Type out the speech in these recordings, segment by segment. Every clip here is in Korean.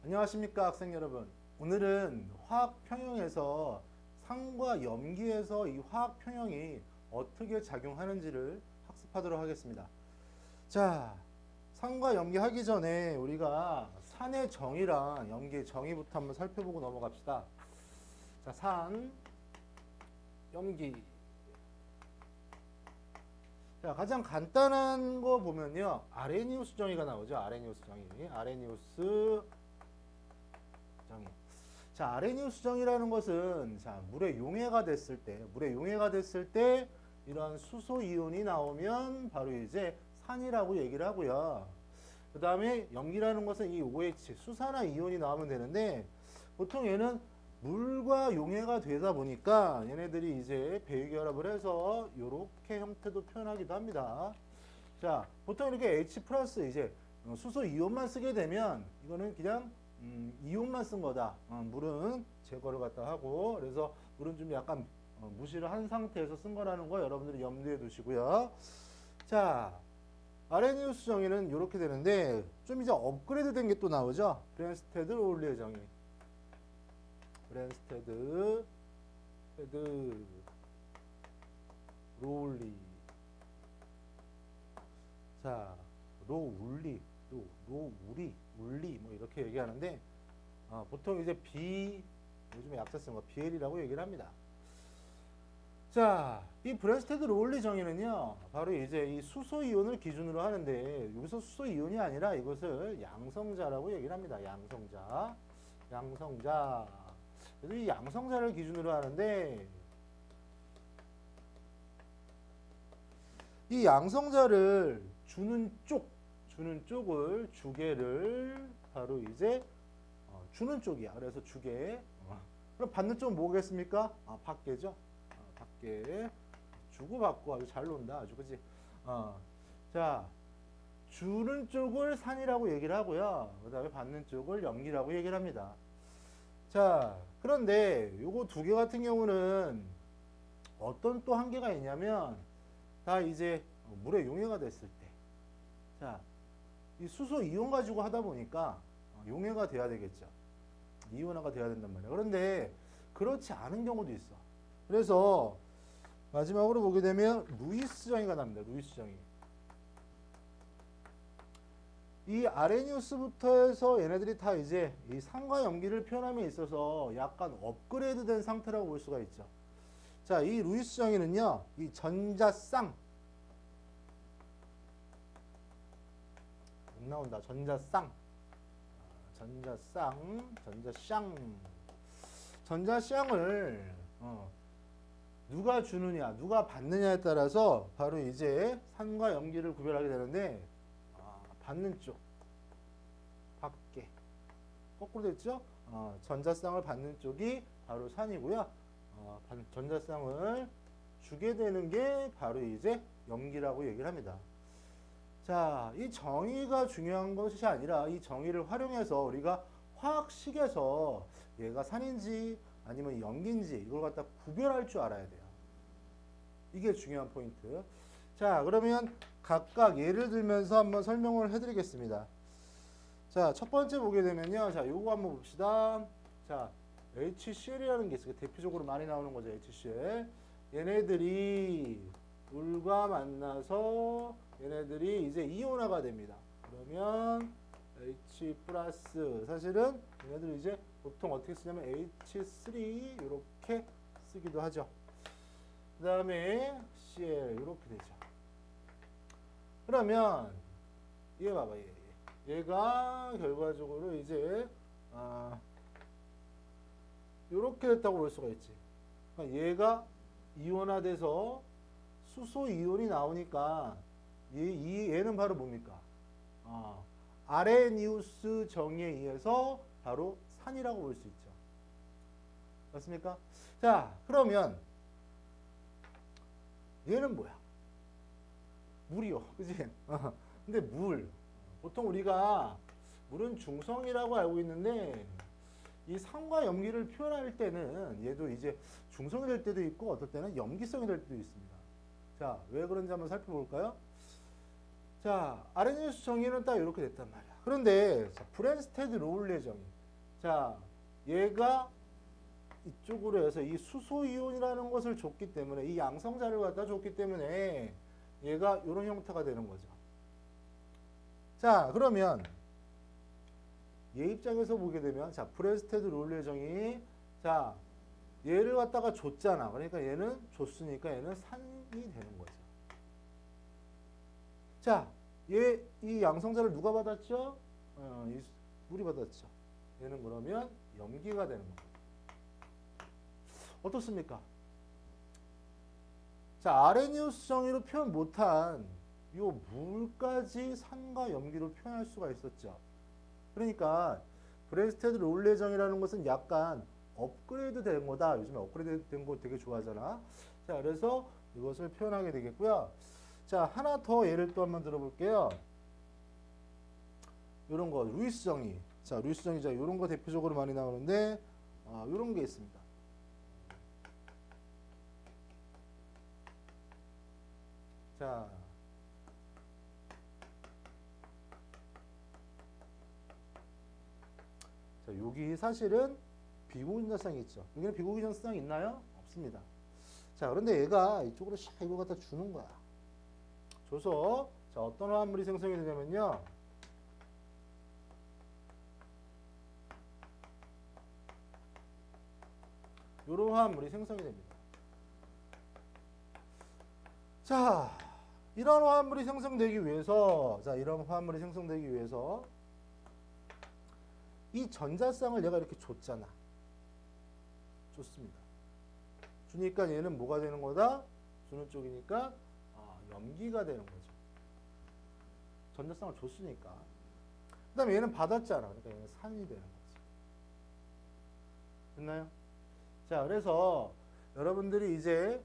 안녕하십니까 학생 여러분. 오늘은 화학 평형에서 산과 염기에서 이 화학 평형이 어떻게 작용하는지를 학습하도록 하겠습니다. 자, 산과 염기 하기 전에 우리가 산의 정의랑 염기의 정의부터 한번 살펴보고 넘어갑시다. 자, 산, 염기. 자, 가장 간단한 거 보면요. 아레니우스 정의가 나오죠. 아레니우스 정의. 아레니우스 정의. 자, 아레니우스 정의라는 것은 자, 물의 용해가 됐을 때 이러한 수소 이온이 나오면 바로 이제 산이라고 얘기를 하고요. 그 다음에 염기라는 것은 이 OH, 수산화 이온이 나오면 되는데 보통 얘는 물과 용해가 되다 보니까 얘네들이 이제 배유결합을 해서 이렇게 형태도 표현하기도 합니다. 자, 보통 이렇게 H 플러스 이제 수소 이온만 쓰게 되면 이거는 그냥 이온만 쓴 거다. 물은 제거를 갖다 하고 그래서 물은 좀 약간 무시를 한 상태에서 쓴 거라는 거 여러분들이 염두에 두시고요. 자, 아레니우스 정의는 이렇게 되는데 좀 이제 업그레이드 된 게 또 나오죠. 브랜스테드 로울리의 정의. 브랜스테드 로울리. 자, 로울리 울리 뭐 이렇게 얘기하는데 보통 이제 요즘에 약자 쓰는 거 BL이라고 얘기를 합니다. 자, 이 브랜스테드 로울리 정의는요, 바로 이제 이 수소 이온을 기준으로 하는데 여기서 수소 이온이 아니라 이것을 양성자라고 얘기를 합니다. 양성자. 그래서 이 양성자를 기준으로 하는데 이 양성자를 주는 쪽을 주계를 바로 이제 주는 쪽이야. 그래서 주계. 그럼 받는 쪽은 뭐겠습니까? 밖에죠. 밖에. 주고받고 아주 잘 논다. 아주 그지? 자, 주는 쪽을 산이라고 얘기를 하고요. 그 다음에 받는 쪽을 염기라고 얘기를 합니다. 자, 그런데 요거 두 개 같은 경우는 어떤 또 한계가 있냐면 다 이제 물에 용해가 됐을 때. 자, 이 수소 이온 가지고 하다 보니까 용해가 돼야 되겠죠. 이온화가 돼야 된단 말이야. 그런데 그렇지 않은 경우도 있어. 그래서 마지막으로 보게 되면 루이스 정의가 납니다. 루이스 정의. 이 아레니우스부터 해서 얘네들이 다 이제 이 산과 염기를 표현함에 있어서 약간 업그레이드 된 상태라고 볼 수가 있죠. 자, 이 루이스 정의는요, 이 전자쌍. 못 나온다. 전자쌍. 전자쌍을 누가 주느냐, 누가 받느냐에 따라서 바로 이제 산과 염기를 구별하게 되는데 받는 쪽, 밖에 거꾸로 됐죠? 전자쌍을 받는 쪽이 바로 산이고요. 전자쌍을 주게 되는 게 바로 이제 염기라고 얘기를 합니다. 자, 이 정의가 중요한 것이 아니라 이 정의를 활용해서 우리가 화학식에서 얘가 산인지 아니면 염기인지 이걸 갖다 구별할 줄 알아야 돼요. 이게 중요한 포인트. 자, 그러면 각각 예를 들면서 한번 설명을 해드리겠습니다. 자, 첫 번째 보게 되면요. 자, 요거 한번 봅시다. 자, HCl이라는 게 있어요. 대표적으로 많이 나오는 거죠. HCl. 얘네들이 물과 만나서 얘네들이 이제 이온화가 됩니다. 그러면 H 플러스 사실은 얘네들 이제 보통 어떻게 쓰냐면 H3 이렇게 쓰기도 하죠. 그 다음에 Cl 이렇게 되죠. 그러면 얘 봐봐. 얘가 결과적으로 이제 이렇게 됐다고 볼 수가 있지. 그러니까 얘가 이온화돼서 수소 이온이 나오니까 얘는 바로 뭡니까? 아레니우스 정의에 의해서 바로 산이라고 볼 수 있죠. 맞습니까? 자, 그러면 얘는 뭐야? 물이요. 그지? 근데 보통 우리가 물은 중성이라고 알고 있는데 이 산과 염기를 표현할 때는 얘도 이제 중성이 될 때도 있고 어떨 때는 염기성이 될 때도 있습니다. 자, 왜 그런지 한번 살펴볼까요? 자, 아레니우스 정의는 딱 이렇게 됐단 말이야. 그런데 자, 브랜스테드 로울리의 정의. 자, 얘가 이쪽으로 해서 이 수소 이온이라는 것을 줬기 때문에 이 양성자를 갖다 줬기 때문에 얘가 이런 형태가 되는 거죠. 자, 그러면 얘 입장에서 보게 되면 자, 프레스테드 롤레 정이 자, 얘를 갖다가 줬잖아. 그러니까 얘는 줬으니까 얘는 산이 되는 거죠. 자, 얘 이 양성자를 누가 받았죠? 이 물이 받았죠. 얘는 그러면 염기가 되는 겁니다. 어떻습니까? 자, 아레니우스 정의로 표현 못한 요 물까지 산과 염기로 표현할 수가 있었죠. 그러니까 브레스테드 롤레 정의라는 것은 약간 업그레이드 된 거다. 요즘에 업그레이드 된 거 되게 좋아하잖아. 자, 그래서 이것을 표현하게 되겠고요. 자, 하나 더 예를 또 한번 들어볼게요. 요런 거, 루이스 정의. 자, 루이스 정의, 자, 요런 거 대표적으로 많이 나오는데, 요런 게 있습니다. 자, 여기 사실은 비공유전자쌍이 있죠. 여기는 비공유전자쌍이 있나요? 없습니다. 자, 그런데 얘가 이쪽으로 샥 이거 갖다 주는 거야. 줘서 자, 어떤 화합물이 생성이 되냐면요. 요런 화합물이 생성이 됩니다. 자, 이런 화합물이 생성되기 위해서 자, 이런 화합물이 생성되기 위해서 이 전자쌍을 얘가 이렇게 줬잖아. 줬습니다. 주니까 얘는 뭐가 되는 거다? 주는 쪽이니까 염기가 되는 거죠. 전자쌍을 줬으니까. 그 다음에 얘는 받았잖아. 그러니까 얘는 산이 되는 거지. 됐나요? 자, 그래서 여러분들이 이제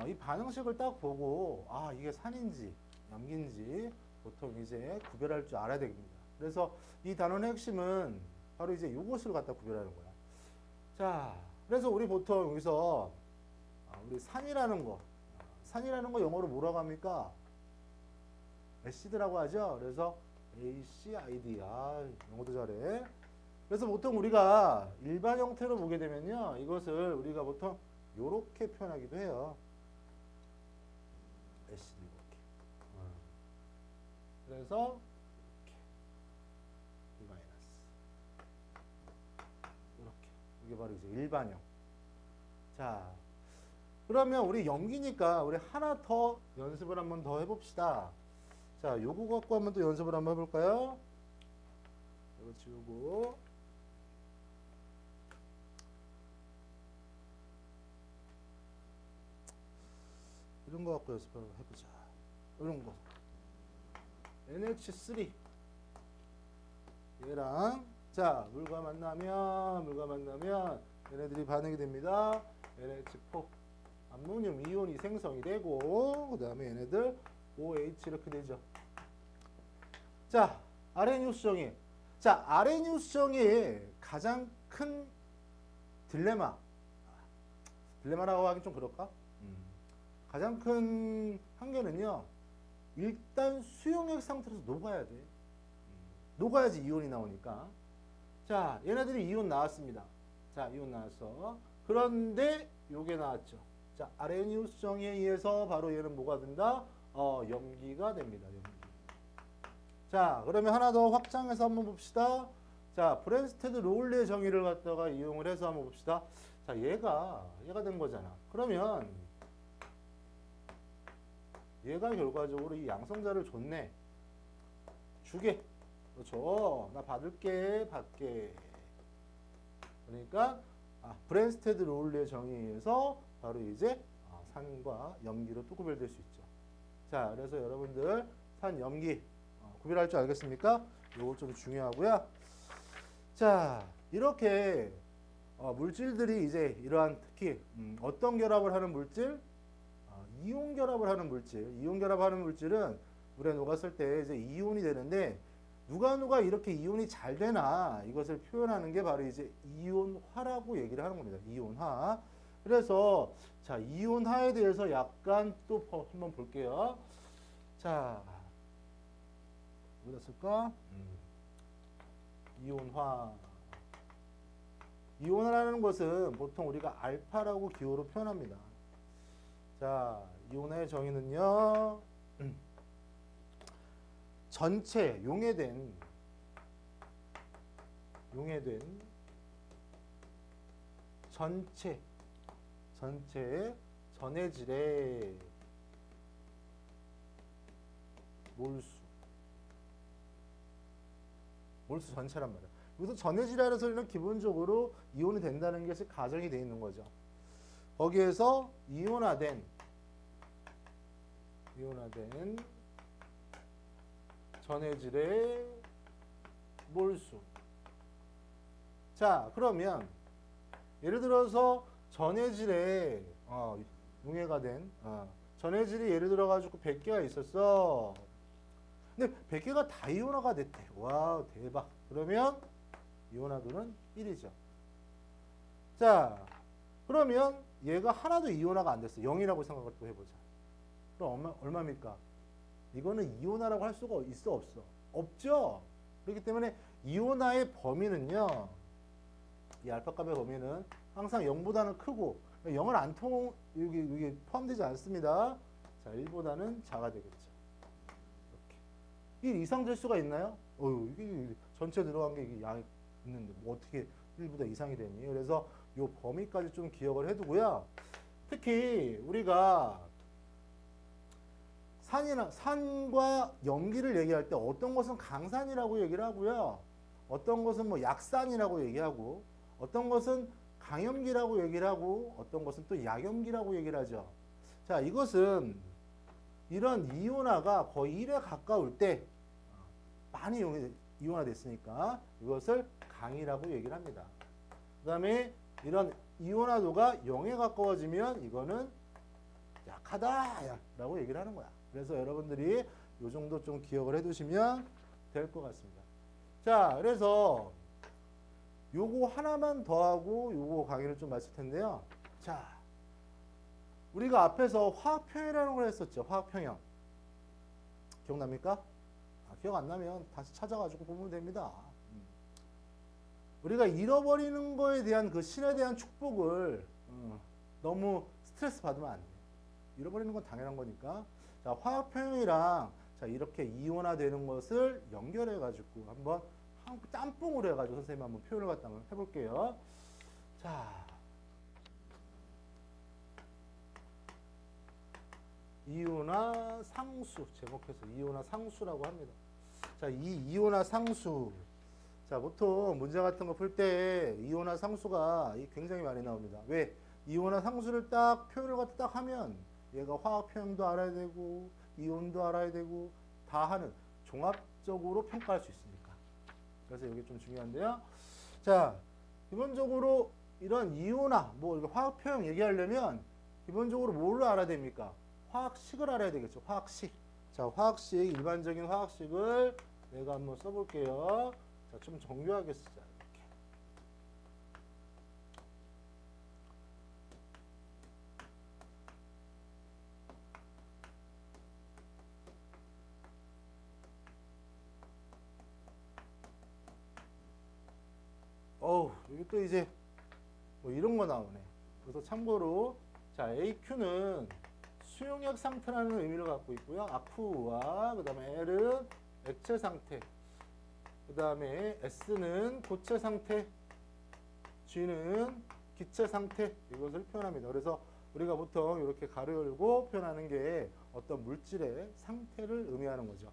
이 반응식을 딱 보고 이게 산인지 염기인지 보통 이제 구별할 줄 알아야 됩니다. 그래서 이 단원의 핵심은 바로 이제 요것을 갖다 구별하는 거야. 자, 그래서 우리 보통 여기서 우리 산이라는 거 영어로 뭐라고 합니까? 애시드라고 하죠. 그래서 ACID. 영어도 잘해. 그래서 보통 우리가 일반 형태로 보게 되면요, 이것을 우리가 보통 요렇게 표현하기도 해요. 애시드 이렇게. 그래서 이렇게 마이너스 이렇게. 이게 바로 이제 일반형. 자, 그러면 우리 염기니까 우리 하나 더 연습을 한번 더 해봅시다. 자, 요거 갖고 한번 또 연습을 한번 해볼까요? 이거 지우고. 이런 거 갖고 연습을 해보자. 이런 거. NH3. 얘랑, 자, 물과 만나면 얘네들이 반응이 됩니다. NH4. 암모늄 이온이 생성이 되고, 그 다음에 얘네들 OH 이렇게 되죠. 자, 아레니우스 정의. 자, 아레니우스 정의의 가장 큰 딜레마라고 하긴 좀 그럴까? 가장 큰 한계는요, 일단 수용액 상태에서 녹아야 돼. 녹아야지 이온이 나오니까. 자, 얘네들이 이온 나왔습니다. 자, 이온 나왔어. 그런데 요게 나왔죠. 자, 아레니우스 정의에 의해서 바로 얘는 뭐가 된다? 염기가 됩니다. 염기. 자, 그러면 하나 더 확장해서 한번 봅시다. 자, 브랜스테드 롤레 정의를 갖다가 이용을 해서 한번 봅시다. 자, 얘가 된 거잖아. 그러면 얘가 결과적으로 이 양성자를 줬네. 주게. 그렇죠. 나 받을게. 그러니까 브랜스테드 롤레 정의에 의해서 바로 이제 산과 염기로 또 구별될 수 있죠. 자, 그래서 여러분들 산, 염기 구별할 줄 알겠습니까? 요거 좀 중요하고요. 자, 이렇게 물질들이 이제 이러한 특히 어떤 결합을 하는 물질? 이온 결합을 하는 물질. 이온 결합하는 물질은 물에 녹았을 때 이제 이온이 되는데 누가 이렇게 이온이 잘 되나 이것을 표현하는 게 바로 이제 이온화라고 얘기를 하는 겁니다. 이온화. 그래서 자, 이온화에 대해서 약간 또 한번 볼게요. 자, 어디다 쓸까? 이온화. 이온화라는 것은 보통 우리가 알파라고 기호로 표현합니다. 자, 이온화의 정의는요. 전체 용해된 전체 전해질의 몰수 전체란 말이야. 여기서 전해질이라는 소리는 기본적으로 이온이 된다는 것이 가정이 되어 있는 거죠. 거기에서 이온화된 전해질의 몰수. 자, 그러면 예를 들어서 전해질에 용해가 된 전해질이 예를 들어 가지고 100개가 있었어. 근데 100개가 다 이온화가 됐대. 와우, 대박. 그러면 이온화도는 1이죠. 자, 그러면 얘가 하나도 이온화가 안 됐어. 0이라고 생각을 또 해보자. 그럼 얼마입니까? 이거는 이온화라고 할 수가 있어, 없어? 없죠. 그렇기 때문에 이온화의 범위는요, 이 알파 값의 범위는 항상 0보다는 크고 0은 여기 포함되지 않습니다. 자, 1보다는 작아 되겠죠. 이렇게. 1 이상 될 수가 있나요? 이게 전체 들어간 게 이게 양이 있는데 뭐 어떻게 1보다 이상이 되니? 그래서 요 범위까지 좀 기억을 해두고요. 특히 우리가 산과 염기를 얘기할 때 어떤 것은 강산이라고 얘기를 하고요. 어떤 것은 뭐 약산이라고 얘기하고 어떤 것은 강염기라고 얘기를 하고 어떤 것은 또 약염기라고 얘기를 하죠. 자, 이것은 이런 이온화가 거의 1에 가까울 때 많이 이온화됐으니까 이것을 강이라고 얘기를 합니다. 그 다음에 이런 이온화도가 0에 가까워지면 이거는 약하다라고 얘기를 하는 거야. 그래서 여러분들이 이 정도 좀 기억을 해두시면 될 것 같습니다. 자, 그래서 요거 하나만 더하고 요거 강의를 좀 마칠 텐데요. 자, 우리가 앞에서 화학평형이라는 걸 했었죠. 화학평형. 기억납니까? 기억 안 나면 다시 찾아가지고 보면 됩니다. 우리가 잃어버리는 거에 대한 그 신에 대한 축복을 너무 스트레스 받으면 안 돼. 잃어버리는 건 당연한 거니까. 자, 화학평형이랑 자, 이렇게 이온화되는 것을 연결해가지고 한번 짬뽕으로 해가지고 선생님 한번 표현을 갖다 한번 해볼게요. 자, 이온화 상수 제목해서 이온화 상수라고 합니다. 자, 이 이온화 상수. 자, 보통 문제 같은 거 풀 때 이온화 상수가 굉장히 많이 나옵니다. 왜? 이온화 상수를 딱 표현을 갖다 딱 하면 얘가 화학 표현도 알아야 되고 이온도 알아야 되고 다 하는 종합적으로 평가할 수 있으니까. 그래서 이게 좀 중요한데요. 자, 기본적으로 이런 이온화, 뭐 이거 화학 표현 얘기하려면 기본적으로 뭘로 알아야 됩니까? 화학식을 알아야 되겠죠. 화학식. 자, 화학식, 일반적인 화학식을 내가 한번 써볼게요. 자, 좀 정교하게 쓰자. 이렇게. 여기 또 이제 뭐 이런 거 나오네. 그래서 참고로 자, AQ는 수용액 상태라는 의미를 갖고 있고요. 아쿠아, 그 다음에 L은 액체 상태, 그 다음에 S는 고체 상태, G는 기체 상태, 이것을 표현합니다. 그래서 우리가 보통 이렇게 가로 열고 표현하는 게 어떤 물질의 상태를 의미하는 거죠.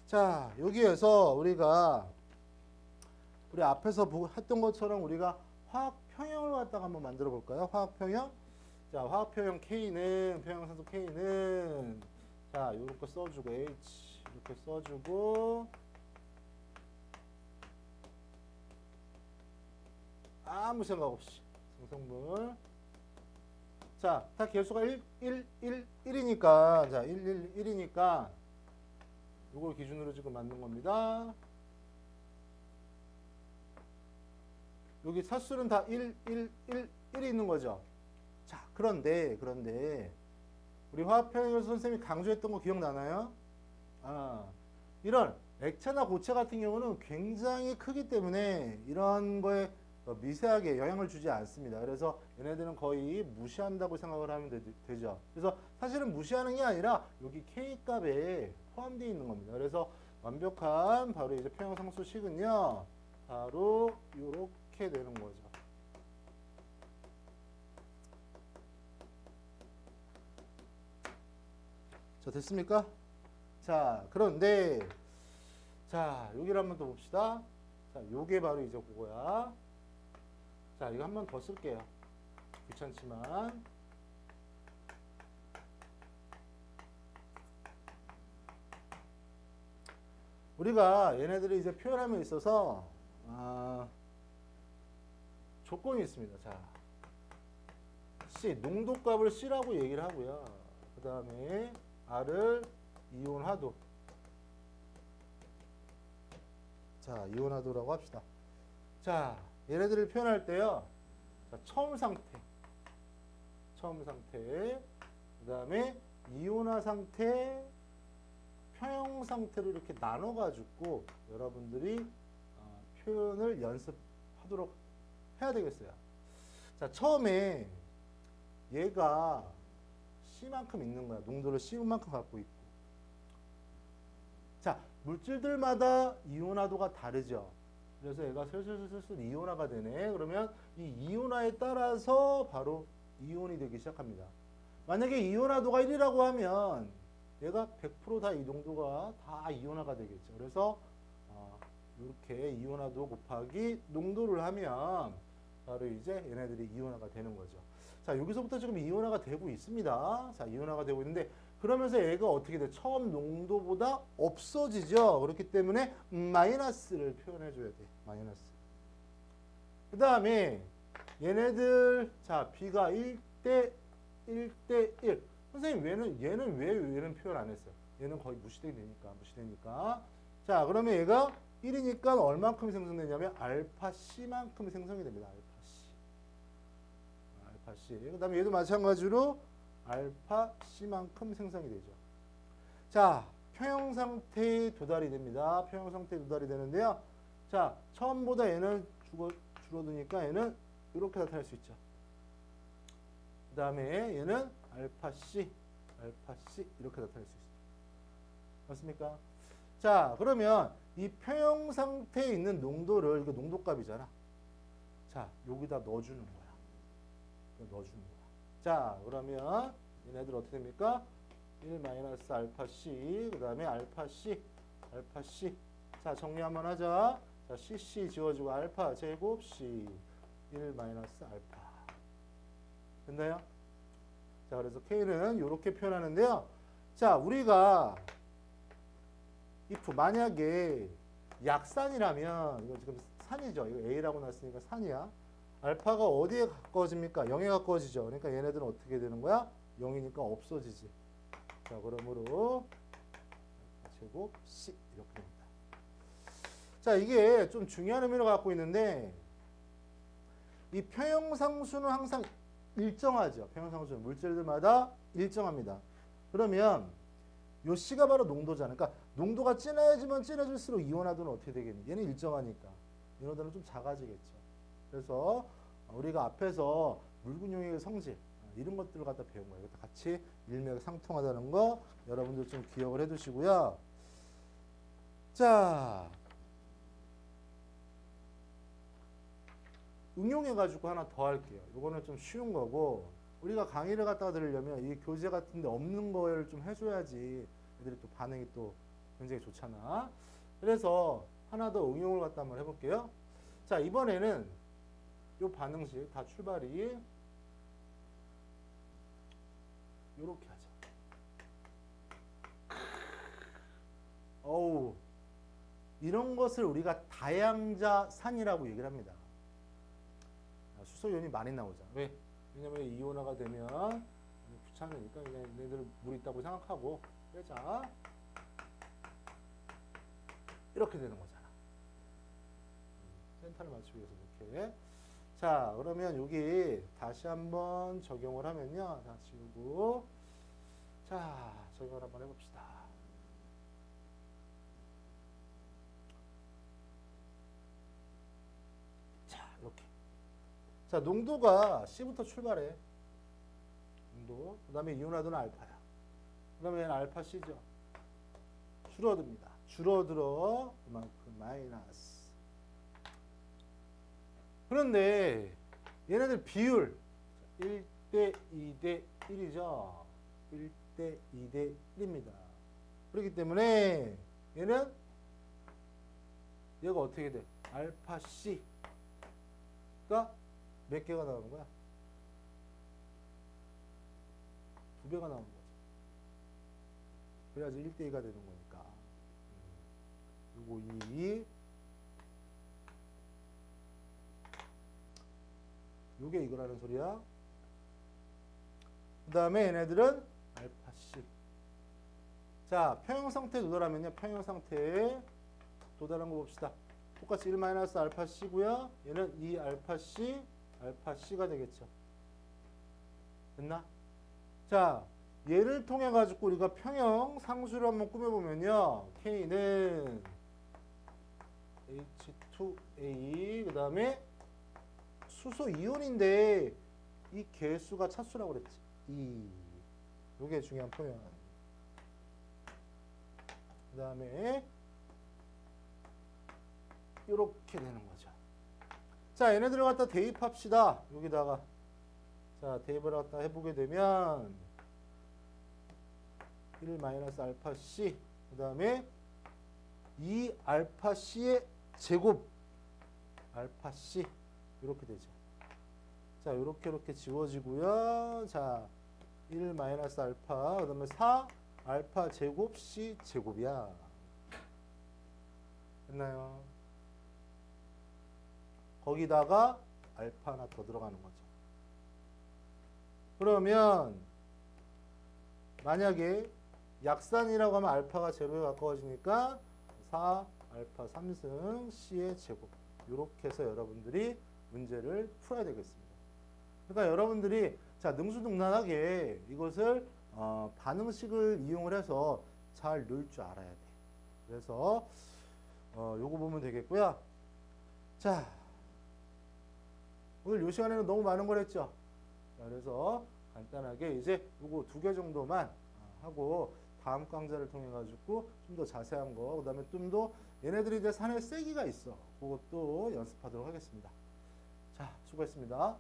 자, 여기에서 우리가 우리 앞에서 했던 것처럼 우리가 화학 평형을 갖다가 한번 만들어 볼까요? 화학 평형. 자, 화학 평형 K는 평형산소 K는 자, 요런 거 써주고 H 이렇게 써주고 아무 생각 없이 성성분. 자, 다 개수가 1이니까 자, 1이니까 요걸 기준으로 지금 만든 겁니다. 여기 사수는 다 1이 있는 거죠. 자, 그런데 우리 화학평형에서 선생님이 강조했던 거 기억나나요? 이런 액체나 고체 같은 경우는 굉장히 크기 때문에 이런 거에 미세하게 영향을 주지 않습니다. 그래서 얘네들은 거의 무시한다고 생각을 하면 되죠. 그래서 사실은 무시하는 게 아니라 여기 K 값에 포함되어 있는 겁니다. 그래서 완벽한 바로 이제 평형상수식은요, 바로 이렇게 되는 거죠. 자, 됐습니까? 자, 그런데 자, 여기를 한번 더 봅시다. 자, 요게 바로 이제 그거야. 자, 이거 한 번 더 쓸게요. 귀찮지만. 우리가 얘네들이 이제 표현함에 있어서 조건이 있습니다. 자, C, 농도값을 C라고 얘기를 하고요. 그 다음에 R을 이온화도. 자, 이온화도라고 합시다. 자, 얘네들을 표현할 때요. 자, 처음 상태, 그 다음에 이온화 상태, 평형 상태로 이렇게 나눠가지고 여러분들이 표현을 연습하도록 해야 되겠어요. 자, 처음에 얘가 C만큼 있는 거야. 농도를 C만큼 갖고 있고. 자, 물질들마다 이온화도가 다르죠. 그래서 얘가 슬슬 이온화가 되네. 그러면 이 이온화에 따라서 바로 이온이 되기 시작합니다. 만약에 이온화도가 1이라고 하면 얘가 100% 다 이 농도가 다 이온화가 되겠죠. 그래서 이렇게 이온화도 곱하기 농도를 하면 바로 이제 얘네들이 이온화가 되는 거죠. 자, 여기서부터 지금 이온화가 되고 있습니다. 자, 이온화가 되고 있는데 그러면서 얘가 어떻게 돼? 처음 농도보다 없어지죠. 그렇기 때문에 마이너스를 표현해 줘야 돼. 마이너스. 그 다음에 얘네들 자, B가 1대 1. 선생님 얘는 왜 얘는 표현 안 했어요? 얘는 거의 무시되니까. 자, 그러면 얘가 1이니까 얼만큼 생성되냐면 알파 C만큼 생성이 됩니다. 알파 C. 그 다음에 얘도 마찬가지로 알파 C만큼 생성이 되죠. 자, 평형 상태에 도달이 됩니다. 평형 상태에 도달이 되는데요. 자, 처음보다 얘는 줄어드니까 얘는 이렇게 나타날 수 있죠. 그 다음에 얘는 알파 C 이렇게 나타낼 수 있어요. 맞습니까? 자, 그러면 이 평형 상태에 있는 농도를, 이거 농도값이잖아. 자, 여기다 넣어주는 거야. 자, 그러면 얘네들 어떻게 됩니까? 1 마이너스 알파 C, 그 다음에 알파 C. 자, 정리 한번 하자. 자, CC 지워주고 알파 제곱 C 1 마이너스 알파. 됐나요? 자, 그래서 K는 이렇게 표현하는데요. 자, 우리가 if 만약에 약산이라면 이거 지금 산이죠. 이거 A라고 놨으니까 산이야. 알파가 어디에 가까워집니까? 0에 가까워지죠. 그러니까 얘네들은 어떻게 되는 거야? 0이니까 없어지지. 자, 그러므로 제곱 C 이렇게 됩니다. 자, 이게 좀 중요한 의미를 갖고 있는데 이 평형상수는 항상 일정하죠. 평형상수는 물질들마다 일정합니다. 그러면 요 C가 바로 농도잖아요. 그러니까 농도가 진해지면 진해질수록 이온화도는 어떻게 되겠니? 얘는 일정하니까 이온화도는 좀 작아지겠죠. 그래서 우리가 앞에서 물분용액의 성질 이런 것들을 갖다 배운 거예요. 같이 일맥상통하다는 거 여러분들 좀 기억을 해두시고요. 자, 응용해가지고 하나 더 할게요. 이거는 좀 쉬운 거고 우리가 강의를 갖다가 들으려면 이 교재 같은데 없는 거를 좀 해줘야지 애들이 또 반응이 또 굉장히 좋잖아. 그래서 하나 더 응용을 갖다 한번 해볼게요. 자, 이번에는 요 반응식 다 출발이 요렇게 하자. 어우, 이런 것을 우리가 다양자산이라고 얘기를 합니다. 수소연이 많이 나오죠. 왜? 왜냐면 이온화가 되면 귀찮으니까 그냥 얘네들 물 있다고 생각하고 빼자. 이렇게 되는 거잖아. 센터를 맞추기 위해서 이렇게. 자, 그러면 여기 다시 한번 적용을 하면요. 다 지우고. 자, 적용을 한번 해봅시다. 자, 이렇게. 자, 농도가 C부터 출발해. 농도. 그 다음에 이온화도는 알파야. 그 다음에 얘는 알파 C죠. 줄어듭니다. 줄어들어. 그만큼 마이너스. 그런데 얘네들 비율 1대 2대 1이죠. 1대 2대 1입니다. 그렇기 때문에 얘는 얘가 어떻게 돼? 알파 C가 몇 개가 나오는 거야? 2배가 나오는 거죠. 그래야지 1대 2가 되는 거니까. 요거 2. 요게 이거라는 소리야. 그 다음에 얘네들은 알파 C. 자, 평형 상태에 도달하면요. 평형 상태에 도달한 거 봅시다. 똑같이 1 마이너스 알파 C고요. 얘는 2 알파 C, 알파 C가 되겠죠. 됐나? 자, 얘를 통해 가지고 우리가 평형 상수를 한번 꾸며보면요. K는 H2A, 그 다음에 수소 이온인데 이 개수가 차수라고 그랬지. 2. 이게 중요한 표현. 그 다음에 이렇게 되는 거죠. 자, 얘네들을 갖다 대입합시다. 여기다가. 자, 대입을 갖다 해보게 되면 1 마이너스 알파 C, 그 다음에 2 알파 C의 제곱 알파 C 이렇게 되죠. 자, 이렇게 지워지고요. 자, 1 마이너스 알파, 그 다음에 4 알파 제곱 C 제곱이야. 됐나요? 거기다가 알파 하나 더 들어가는 거죠. 그러면 만약에 약산이라고 하면 알파가 제로에 가까워지니까 4 알파 3승 C의 제곱. 이렇게 해서 여러분들이 문제를 풀어야 되겠습니다. 그러니까 여러분들이 자, 능수능란하게 이것을 반응식을 이용을 해서 잘 넣을 줄 알아야 돼. 그래서 요거 보면 되겠고요. 자, 오늘 요 시간에는 너무 많은 걸 했죠. 자, 그래서 간단하게 이제 요거 2개 정도만 하고 다음 강좌를 통해 가지고 좀 더 자세한 거, 그다음에 좀 더 얘네들이 이제 산의 세기가 있어. 그것도 연습하도록 하겠습니다. 자, 수고했습니다.